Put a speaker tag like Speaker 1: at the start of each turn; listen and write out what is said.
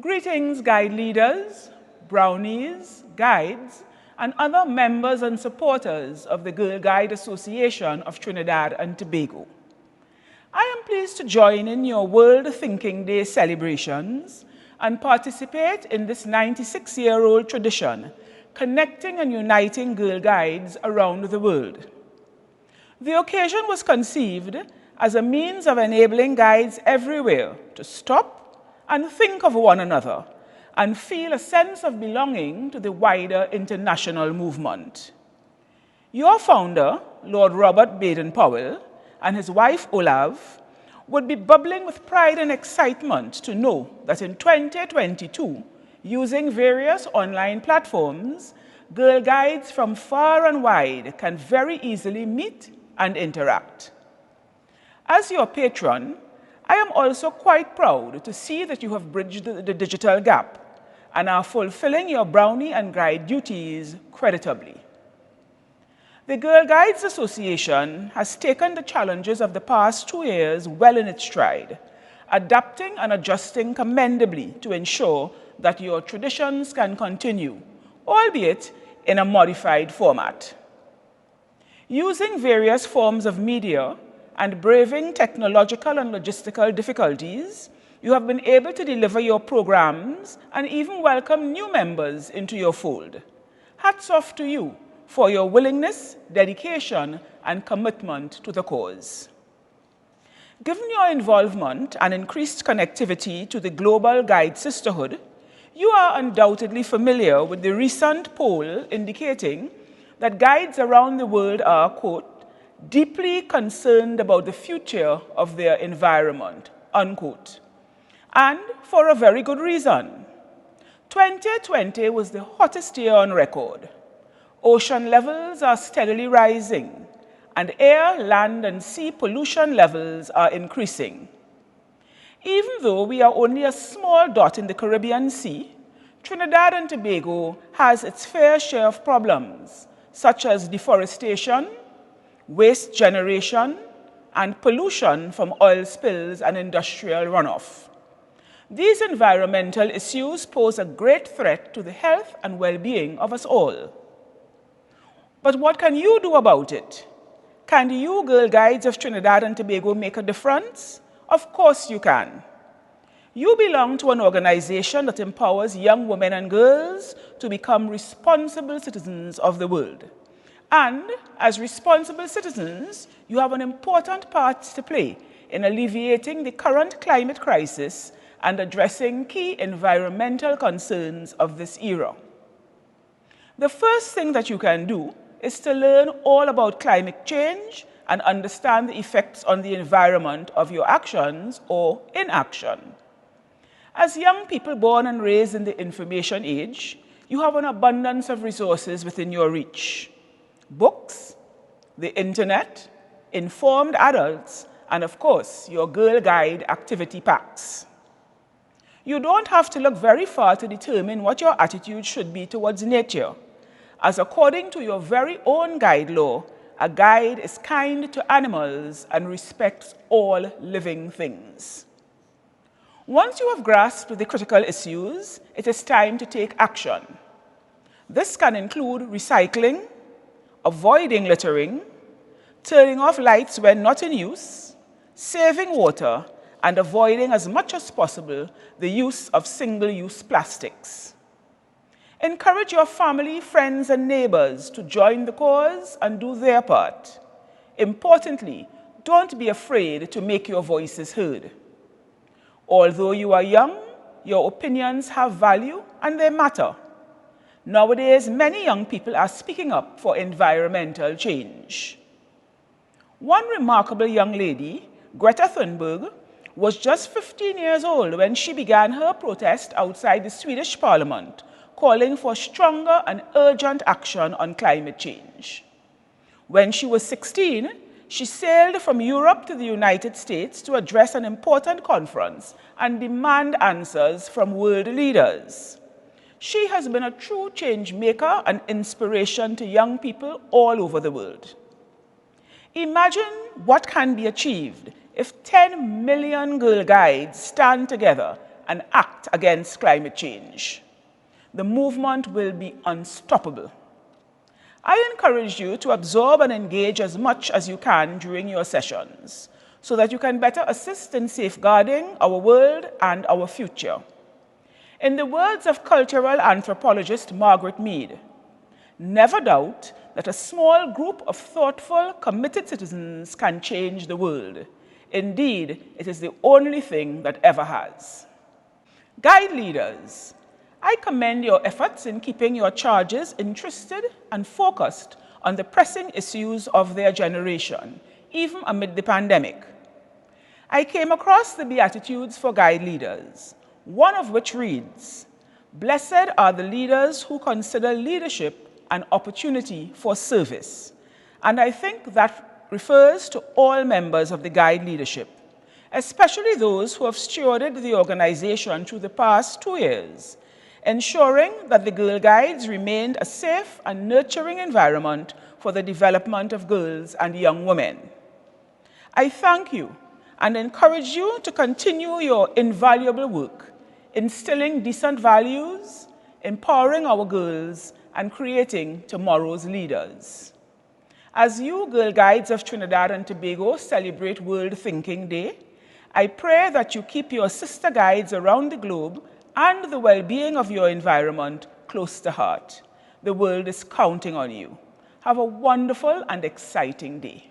Speaker 1: Greetings, guide leaders, brownies, guides, and other members and supporters of the Girl Guide Association of Trinidad and Tobago. I am pleased to join in your World Thinking Day celebrations and participate in this 96-year-old tradition, connecting and uniting Girl Guides around the world. The occasion was conceived as a means of enabling guides everywhere to stop and think of one another and feel a sense of belonging to the wider international movement. Your founder, Lord Robert Baden-Powell, and his wife Olav would be bubbling with pride and excitement to know that in 2022, using various online platforms, Girl Guides from far and wide can very easily meet and interact. As your patron, I am also quite proud to see that you have bridged the digital gap and are fulfilling your brownie and guide duties creditably. The Girl Guides Association has taken the challenges of the past 2 years well in its stride, adapting and adjusting commendably to ensure that your traditions can continue, albeit in a modified format. Using various forms of media and braving technological and logistical difficulties, you have been able to deliver your programs and even welcome new members into your fold. Hats off to you for your willingness, dedication, and commitment to the cause. Given your involvement and increased connectivity to the global guide sisterhood, you are undoubtedly familiar with the recent poll indicating that guides around the world are, quote, deeply concerned about the future of their environment, unquote. And for a very good reason. 2020 was the hottest year on record. Ocean levels are steadily rising, and air, land, and sea pollution levels are increasing. Even though we are only a small dot in the Caribbean Sea, Trinidad and Tobago has its fair share of problems, such as deforestation, waste generation, and pollution from oil spills and industrial runoff. These environmental issues pose a great threat to the health and well-being of us all. But what can you do about it? Can you, Girl Guides of Trinidad and Tobago, make a difference? Of course you can. You belong to an organization that empowers young women and girls to become responsible citizens of the world. And as responsible citizens, you have an important part to play in alleviating the current climate crisis and addressing key environmental concerns of this era. The first thing that you can do is to learn all about climate change and understand the effects on the environment of your actions or inaction. As young people born and raised in the information age, you have an abundance of resources within your reach. Books, the internet, informed adults, and of course, your Girl Guide activity packs. You don't have to look very far to determine what your attitude should be towards nature, as according to your very own guide law, a guide is kind to animals and respects all living things. Once you have grasped the critical issues, it is time to take action. This can include recycling, avoiding littering, turning off lights when not in use, saving water, and avoiding as much as possible the use of single-use plastics. Encourage your family, friends, and neighbors to join the cause and do their part. Importantly, don't be afraid to make your voices heard. Although you are young, your opinions have value and they matter. Nowadays, many young people are speaking up for environmental change. One remarkable young lady, Greta Thunberg, was just 15 years old when she began her protest outside the Swedish Parliament, calling for stronger and urgent action on climate change. When she was 16, she sailed from Europe to the United States to address an important conference and demand answers from world leaders. She has been a true change maker and inspiration to young people all over the world. Imagine what can be achieved if 10 million Girl Guides stand together and act against climate change. The movement will be unstoppable. I encourage you to absorb and engage as much as you can during your sessions so that you can better assist in safeguarding our world and our future. In the words of cultural anthropologist Margaret Mead, never doubt that a small group of thoughtful, committed citizens can change the world. Indeed, it is the only thing that ever has. Guide leaders, I commend your efforts in keeping your charges interested and focused on the pressing issues of their generation, even amid the pandemic. I came across the Beatitudes for Guide leaders, one of which reads, "Blessed are the leaders who consider leadership an opportunity for service." And I think that refers to all members of the Guide leadership, especially those who have stewarded the organization through the past 2 years, ensuring that the Girl Guides remained a safe and nurturing environment for the development of girls and young women. I thank you and encourage you to continue your invaluable work, instilling decent values, empowering our girls, and creating tomorrow's leaders. As you, Girl Guides of Trinidad and Tobago, celebrate World Thinking Day, I pray that you keep your sister guides around the globe and the well-being of your environment close to heart. The world is counting on you. Have a wonderful and exciting day.